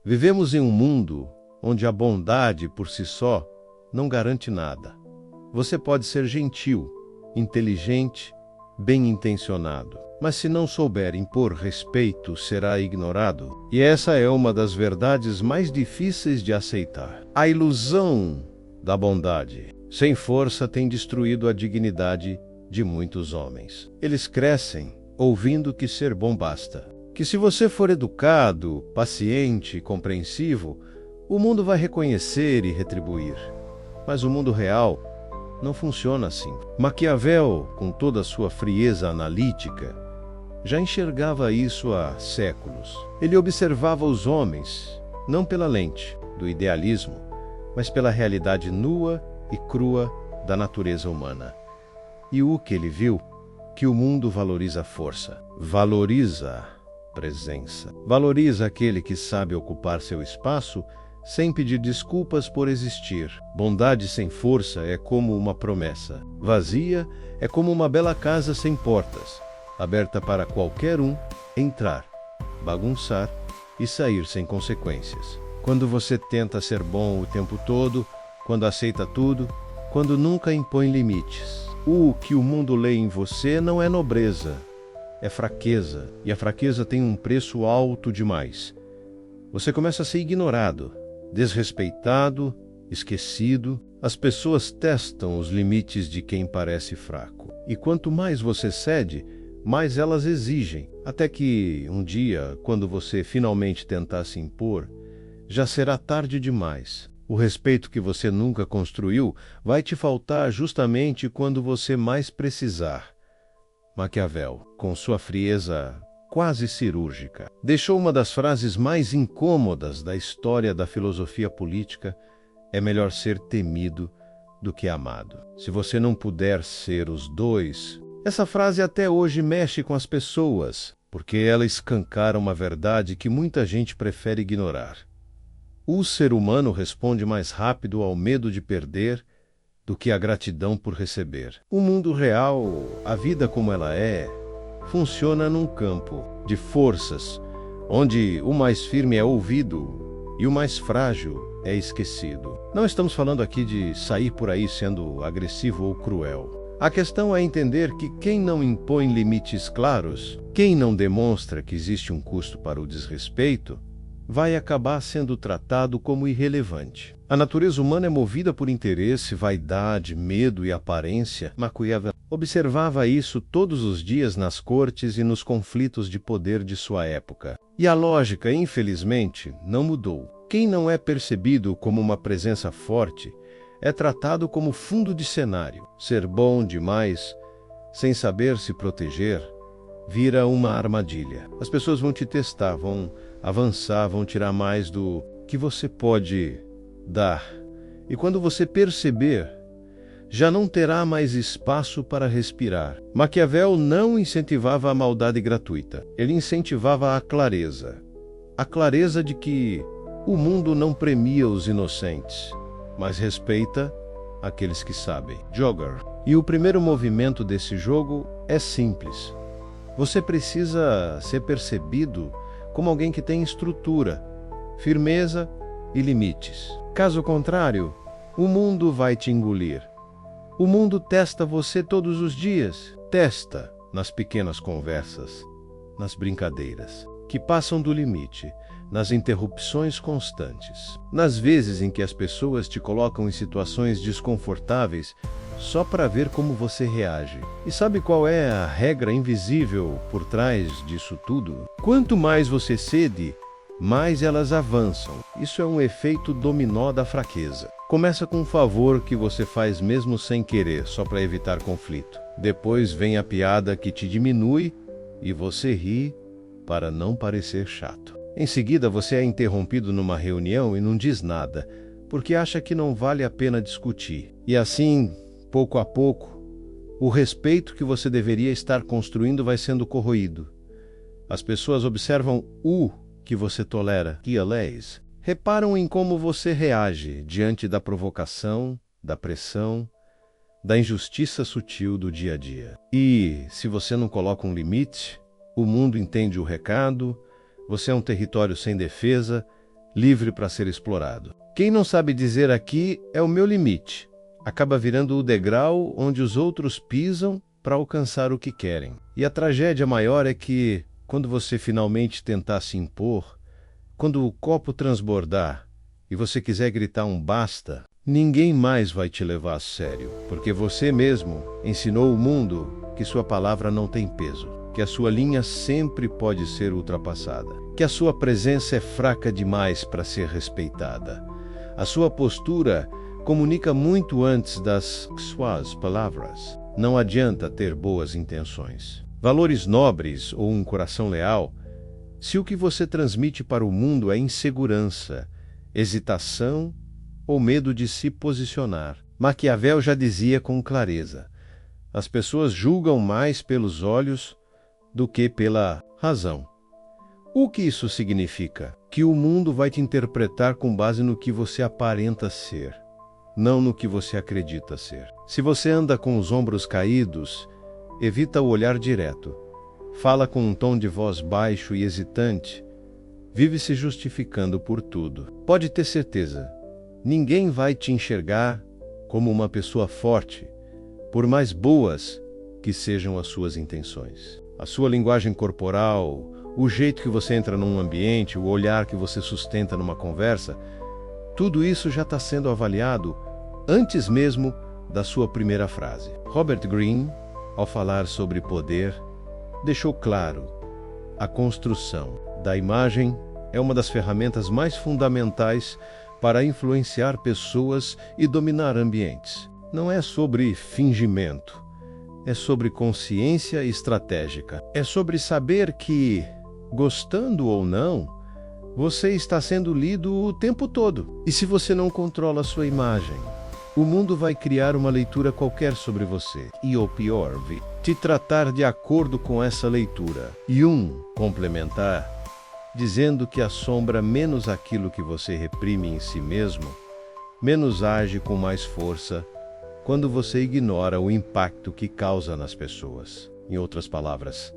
Vivemos em um mundo onde a bondade por si só não garante nada. Você pode ser gentil, inteligente, bem-intencionado, mas se não souber impor respeito, será ignorado. E essa é uma das verdades mais difíceis de aceitar. A ilusão da bondade sem força tem destruído a dignidade de muitos homens. Eles crescem ouvindo que ser bom basta. Que se você for educado, paciente e compreensivo, o mundo vai reconhecer e retribuir. Mas o mundo real não funciona assim. Maquiavel, com toda a sua frieza analítica, já enxergava isso há séculos. Ele observava os homens, não pela lente do idealismo, mas pela realidade nua e crua da natureza humana. E o que ele viu? Que o mundo valoriza a força, valoriza a presença, valoriza aquele que sabe ocupar seu espaço sem pedir desculpas por existir. Bondade sem força é como uma promessa. Vazia é como uma bela casa sem portas, aberta para qualquer um entrar, bagunçar e sair sem consequências. Quando você tenta ser bom o tempo todo, quando aceita tudo, quando nunca impõe limites, o que o mundo lê em você não é nobreza, é fraqueza, e a fraqueza tem um preço alto demais. Você começa a ser ignorado, desrespeitado, esquecido. As pessoas testam os limites de quem parece fraco. E quanto mais você cede, mais elas exigem. Até que, um dia, quando você finalmente tentar se impor, já será tarde demais. O respeito que você nunca construiu vai te faltar justamente quando você mais precisar. Maquiavel, com sua frieza quase cirúrgica, deixou uma das frases mais incômodas da história da filosofia política: é melhor ser temido do que amado. Se você não puder ser os dois... Essa frase até hoje mexe com as pessoas, porque ela escancara uma verdade que muita gente prefere ignorar. O ser humano responde mais rápido ao medo de perder do que à gratidão por receber. O mundo real, a vida como ela é, funciona num campo de forças, onde o mais firme é ouvido e o mais frágil é esquecido. Não estamos falando aqui de sair por aí sendo agressivo ou cruel. A questão é entender que quem não impõe limites claros, quem não demonstra que existe um custo para o desrespeito, vai acabar sendo tratado como irrelevante. A natureza humana é movida por interesse, vaidade, medo e aparência. Maquiavel observava isso todos os dias nas cortes e nos conflitos de poder de sua época. E a lógica, infelizmente, não mudou. Quem não é percebido como uma presença forte é tratado como fundo de cenário. Ser bom demais, sem saber se proteger, vira uma armadilha. As pessoas vão te testar, vão avançar, vão tirar mais do que você pode dar. E quando você perceber, já não terá mais espaço para respirar. Maquiavel não incentivava a maldade gratuita. Ele incentivava a clareza. A clareza de que o mundo não premia os inocentes, mas respeita aqueles que sabem. Jogger. E o primeiro movimento desse jogo é simples. Você precisa ser percebido como alguém que tem estrutura, firmeza e limites. Caso contrário, o mundo vai te engolir. O mundo testa você todos os dias. Testa nas pequenas conversas, nas brincadeiras, que passam do limite, nas interrupções constantes, nas vezes em que as pessoas te colocam em situações desconfortáveis só para ver como você reage. E sabe qual é a regra invisível por trás disso tudo? Quanto mais você cede, mais elas avançam. Isso é um efeito dominó da fraqueza. Começa com um favor que você faz mesmo sem querer, só para evitar conflito. Depois vem a piada que te diminui e você ri para não parecer chato. Em seguida, você é interrompido numa reunião e não diz nada, porque acha que não vale a pena discutir. E assim, pouco a pouco, o respeito que você deveria estar construindo vai sendo corroído. As pessoas observam o que você tolera, que aliás, reparam em como você reage diante da provocação, da pressão, da injustiça sutil do dia a dia. E, se você não coloca um limite, o mundo entende o recado. Você é um território sem defesa, livre para ser explorado. Quem não sabe dizer aqui é o meu limite, acaba virando o degrau onde os outros pisam para alcançar o que querem. E a tragédia maior é que, quando você finalmente tentar se impor, quando o copo transbordar e você quiser gritar um basta, ninguém mais vai te levar a sério, porque você mesmo ensinou o mundo que sua palavra não tem peso, que a sua linha sempre pode ser ultrapassada, que a sua presença é fraca demais para ser respeitada. A sua postura comunica muito antes das suas palavras. Não adianta ter boas intenções, valores nobres ou um coração leal, se o que você transmite para o mundo é insegurança, hesitação ou medo de se posicionar. Maquiavel já dizia com clareza: as pessoas julgam mais pelos olhos do que pela razão. O que isso significa? Que o mundo vai te interpretar com base no que você aparenta ser, não no que você acredita ser. Se você anda com os ombros caídos, evita o olhar direto. Fala com um tom de voz baixo e hesitante. Vive se justificando por tudo. Pode ter certeza, ninguém vai te enxergar como uma pessoa forte, por mais boas que sejam as suas intenções. A sua linguagem corporal, o jeito que você entra num ambiente, o olhar que você sustenta numa conversa, tudo isso já está sendo avaliado antes mesmo da sua primeira frase. Robert Greene, ao falar sobre poder, deixou claro: a construção da imagem é uma das ferramentas mais fundamentais para influenciar pessoas e dominar ambientes. Não é sobre fingimento, é sobre consciência estratégica. É sobre saber que, gostando ou não, você está sendo lido o tempo todo. E se você não controla a sua imagem, o mundo vai criar uma leitura qualquer sobre você. E o pior, te tratar de acordo com essa leitura. E complementar, dizendo que assombra menos aquilo que você reprime em si mesmo, menos age com mais força quando você ignora o impacto que causa nas pessoas. Em outras palavras,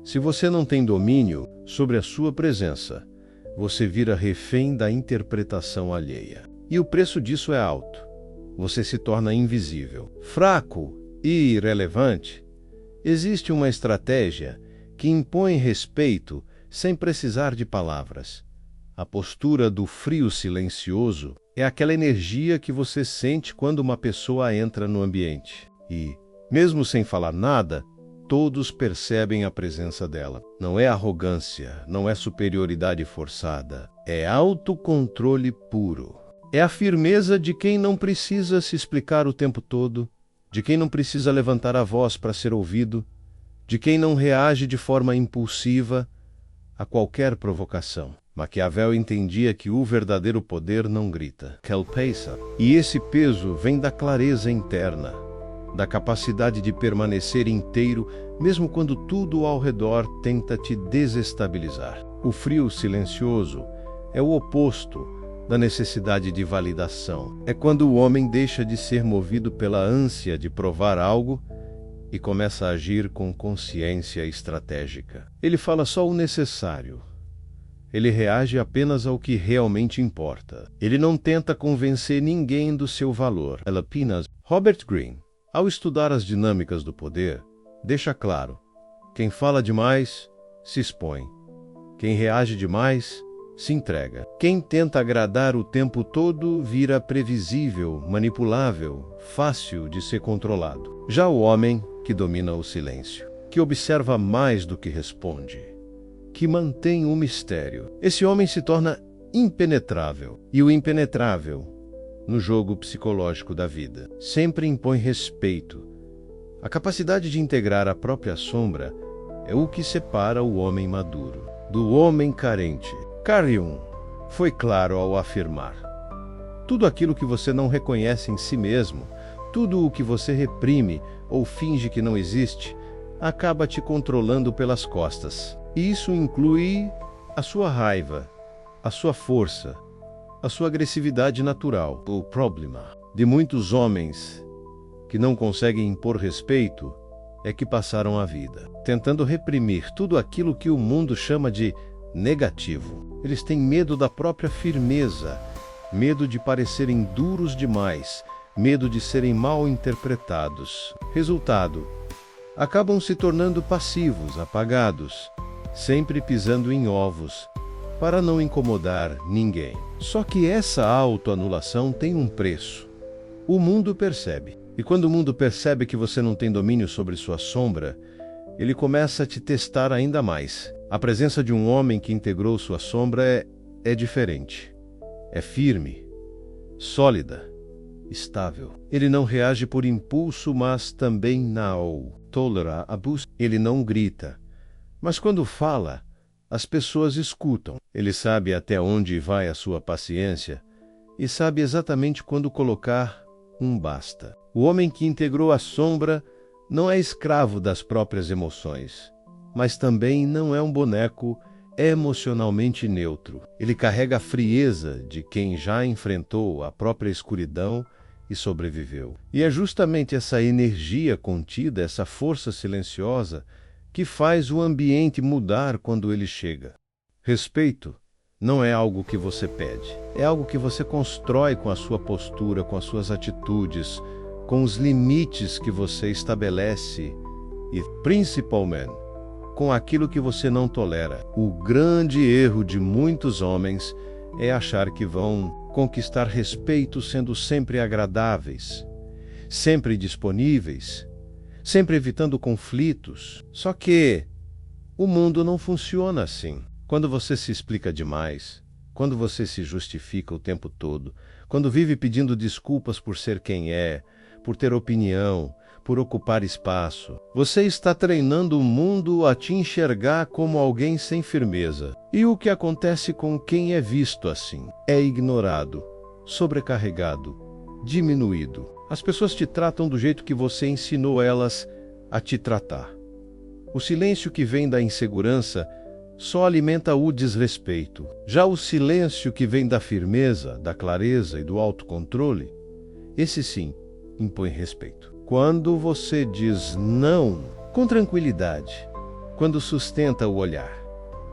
se você não tem domínio sobre a sua presença, você vira refém da interpretação alheia. E o preço disso é alto. Você se torna invisível, fraco e irrelevante. Existe uma estratégia que impõe respeito sem precisar de palavras. A postura do frio silencioso é aquela energia que você sente quando uma pessoa entra no ambiente. E, mesmo sem falar nada, todos percebem a presença dela. Não é arrogância, não é superioridade forçada, é autocontrole puro. É a firmeza de quem não precisa se explicar o tempo todo, de quem não precisa levantar a voz para ser ouvido, de quem não reage de forma impulsiva a qualquer provocação. Maquiavel entendia que o verdadeiro poder não grita, kelpesa, e esse peso vem da clareza interna, da capacidade de permanecer inteiro mesmo quando tudo ao redor tenta te desestabilizar. O frio silencioso é o oposto da necessidade de validação. É quando o homem deixa de ser movido pela ânsia de provar algo e começa a agir com consciência estratégica. Ele fala só o necessário. Ele reage apenas ao que realmente importa. Ele não tenta convencer ninguém do seu valor. Ele apenas... Robert Greene, ao estudar as dinâmicas do poder, deixa claro: quem fala demais se expõe. Quem reage demais se entrega. Quem tenta agradar o tempo todo vira previsível, manipulável, fácil de ser controlado. Já o homem que domina o silêncio, que observa mais do que responde, que mantém o mistério, esse homem se torna impenetrável. E o impenetrável, no jogo psicológico da vida, sempre impõe respeito. A capacidade de integrar a própria sombra é o que separa o homem maduro do homem carente. Carl Jung foi claro ao afirmar: tudo aquilo que você não reconhece em si mesmo, tudo o que você reprime ou finge que não existe, acaba te controlando pelas costas. E isso inclui a sua raiva, a sua força, a sua agressividade natural. O problema de muitos homens que não conseguem impor respeito é que passaram a vida tentando reprimir tudo aquilo que o mundo chama de negativo. Eles têm medo da própria firmeza, medo de parecerem duros demais, medo de serem mal interpretados. Resultado: acabam se tornando passivos, apagados, sempre pisando em ovos, para não incomodar ninguém. Só que essa autoanulação tem um preço. O mundo percebe. E quando o mundo percebe que você não tem domínio sobre sua sombra, ele começa a te testar ainda mais. A presença de um homem que integrou sua sombra é diferente. É firme, sólida, estável. Ele não reage por impulso, mas também não tolera abuso. Ele não grita, mas quando fala, as pessoas escutam. Ele sabe até onde vai a sua paciência e sabe exatamente quando colocar um basta. O homem que integrou a sombra não é escravo das próprias emoções, mas também não é um boneco emocionalmente neutro. Ele carrega a frieza de quem já enfrentou a própria escuridão e sobreviveu. E é justamente essa energia contida, essa força silenciosa, que faz o ambiente mudar quando ele chega. Respeito não é algo que você pede, é algo que você constrói com a sua postura, com as suas atitudes, com os limites que você estabelece e, principalmente, com aquilo que você não tolera. O grande erro de muitos homens é achar que vão conquistar respeito sendo sempre agradáveis, sempre disponíveis, sempre evitando conflitos. Só que o mundo não funciona assim. Quando você se explica demais, quando você se justifica o tempo todo, quando vive pedindo desculpas por ser quem é, por ter opinião, por ocupar espaço, você está treinando o mundo a te enxergar como alguém sem firmeza. E o que acontece com quem é visto assim? É ignorado, sobrecarregado, diminuído. As pessoas te tratam do jeito que você ensinou elas a te tratar. O silêncio que vem da insegurança só alimenta o desrespeito. Já o silêncio que vem da firmeza, da clareza e do autocontrole, esse sim impõe respeito. Quando você diz não com tranquilidade, quando sustenta o olhar,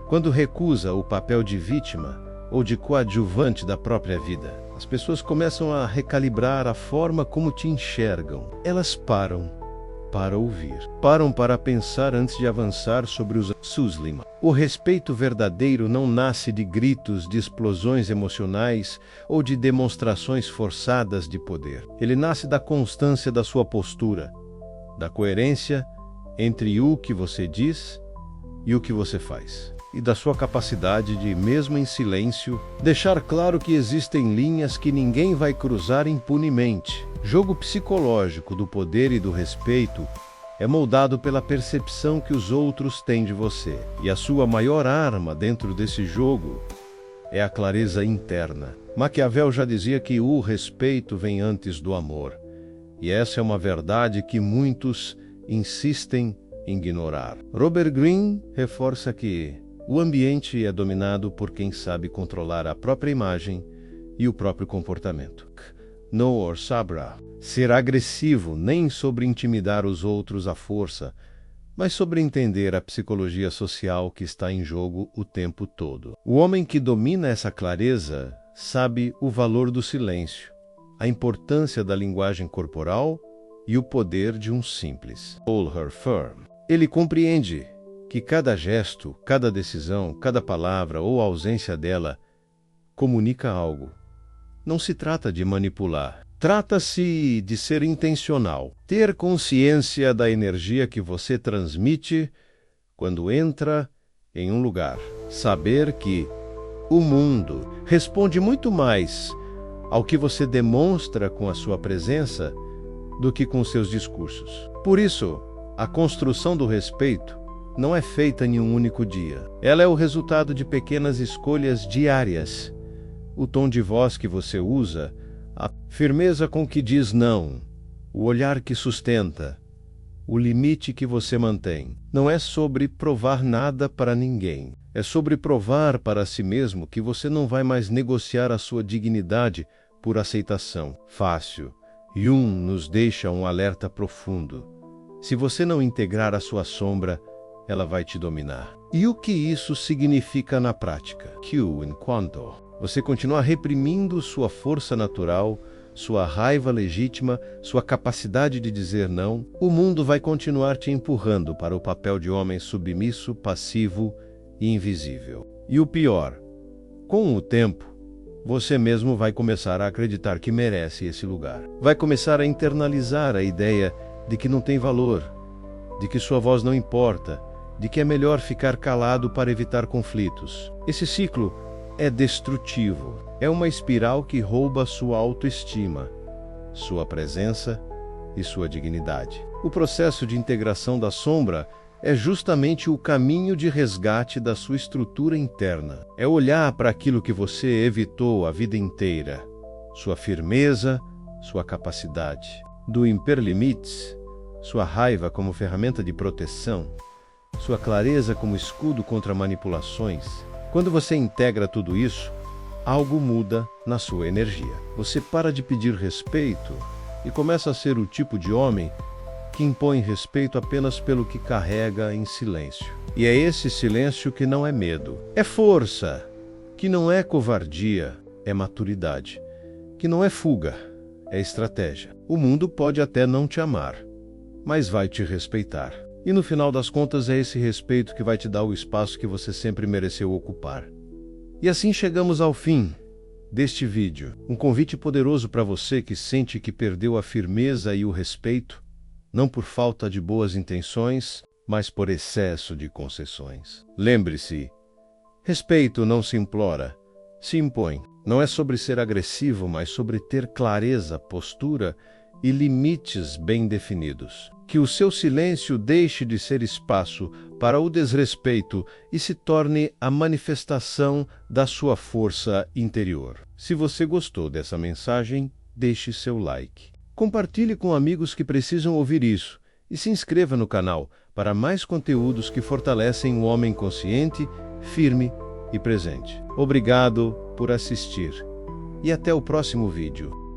quando recusa o papel de vítima ou de coadjuvante da própria vida, as pessoas começam a recalibrar a forma como te enxergam. Elas param para ouvir, param para pensar antes de avançar sobre os Suslima. O respeito verdadeiro não nasce de gritos, de explosões emocionais ou de demonstrações forçadas de poder. Ele nasce da constância da sua postura, da coerência entre o que você diz e o que você faz, e da sua capacidade de, mesmo em silêncio, deixar claro que existem linhas que ninguém vai cruzar impunemente. Jogo psicológico do poder e do respeito é moldado pela percepção que os outros têm de você. E a sua maior arma dentro desse jogo é a clareza interna. Maquiavel já dizia que o respeito vem antes do amor. E essa é uma verdade que muitos insistem em ignorar. Robert Greene reforça que o ambiente é dominado por quem sabe controlar a própria imagem e o próprio comportamento. Noor Sabra. Ser agressivo nem sobre intimidar os outros à força, mas sobre entender a psicologia social que está em jogo o tempo todo. O homem que domina essa clareza sabe o valor do silêncio, a importância da linguagem corporal e o poder de um simples "hold her firm". Ele compreende que cada gesto, cada decisão, cada palavra ou ausência dela comunica algo. Não se trata de manipular. Trata-se de ser intencional. Ter consciência da energia que você transmite quando entra em um lugar. Saber que o mundo responde muito mais ao que você demonstra com a sua presença do que com seus discursos. Por isso, a construção do respeito não é feita em um único dia. Ela é o resultado de pequenas escolhas diárias. O tom de voz que você usa, a firmeza com que diz não, o olhar que sustenta, o limite que você mantém. Não é sobre provar nada para ninguém. É sobre provar para si mesmo que você não vai mais negociar a sua dignidade por aceitação fácil. Jung nos deixa um alerta profundo. Se você não integrar a sua sombra, ela vai te dominar. E o que isso significa na prática? Que enquanto você continuar reprimindo sua força natural, sua raiva legítima, sua capacidade de dizer não, o mundo vai continuar te empurrando para o papel de homem submisso, passivo e invisível. E o pior, com o tempo, você mesmo vai começar a acreditar que merece esse lugar. Vai começar a internalizar a ideia de que não tem valor, de que sua voz não importa, de que é melhor ficar calado para evitar conflitos. Esse ciclo é destrutivo. É uma espiral que rouba sua autoestima, sua presença e sua dignidade. O processo de integração da sombra é justamente o caminho de resgate da sua estrutura interna. É olhar para aquilo que você evitou a vida inteira, sua firmeza, sua capacidade. Do impor limites, sua raiva como ferramenta de proteção, sua clareza como escudo contra manipulações. Quando você integra tudo isso, algo muda na sua energia. Você para de pedir respeito e começa a ser o tipo de homem que impõe respeito apenas pelo que carrega em silêncio. E é esse silêncio que não é medo. É força, que não é covardia, é maturidade. Que não é fuga, é estratégia. O mundo pode até não te amar, mas vai te respeitar. E no final das contas é esse respeito que vai te dar o espaço que você sempre mereceu ocupar. E assim chegamos ao fim deste vídeo. Um convite poderoso para você que sente que perdeu a firmeza e o respeito, não por falta de boas intenções, mas por excesso de concessões. Lembre-se, respeito não se implora, se impõe. Não é sobre ser agressivo, mas sobre ter clareza, postura e limites bem definidos. Que o seu silêncio deixe de ser espaço para o desrespeito e se torne a manifestação da sua força interior. Se você gostou dessa mensagem, deixe seu like. Compartilhe com amigos que precisam ouvir isso e se inscreva no canal para mais conteúdos que fortalecem o homem consciente, firme e presente. Obrigado por assistir e até o próximo vídeo.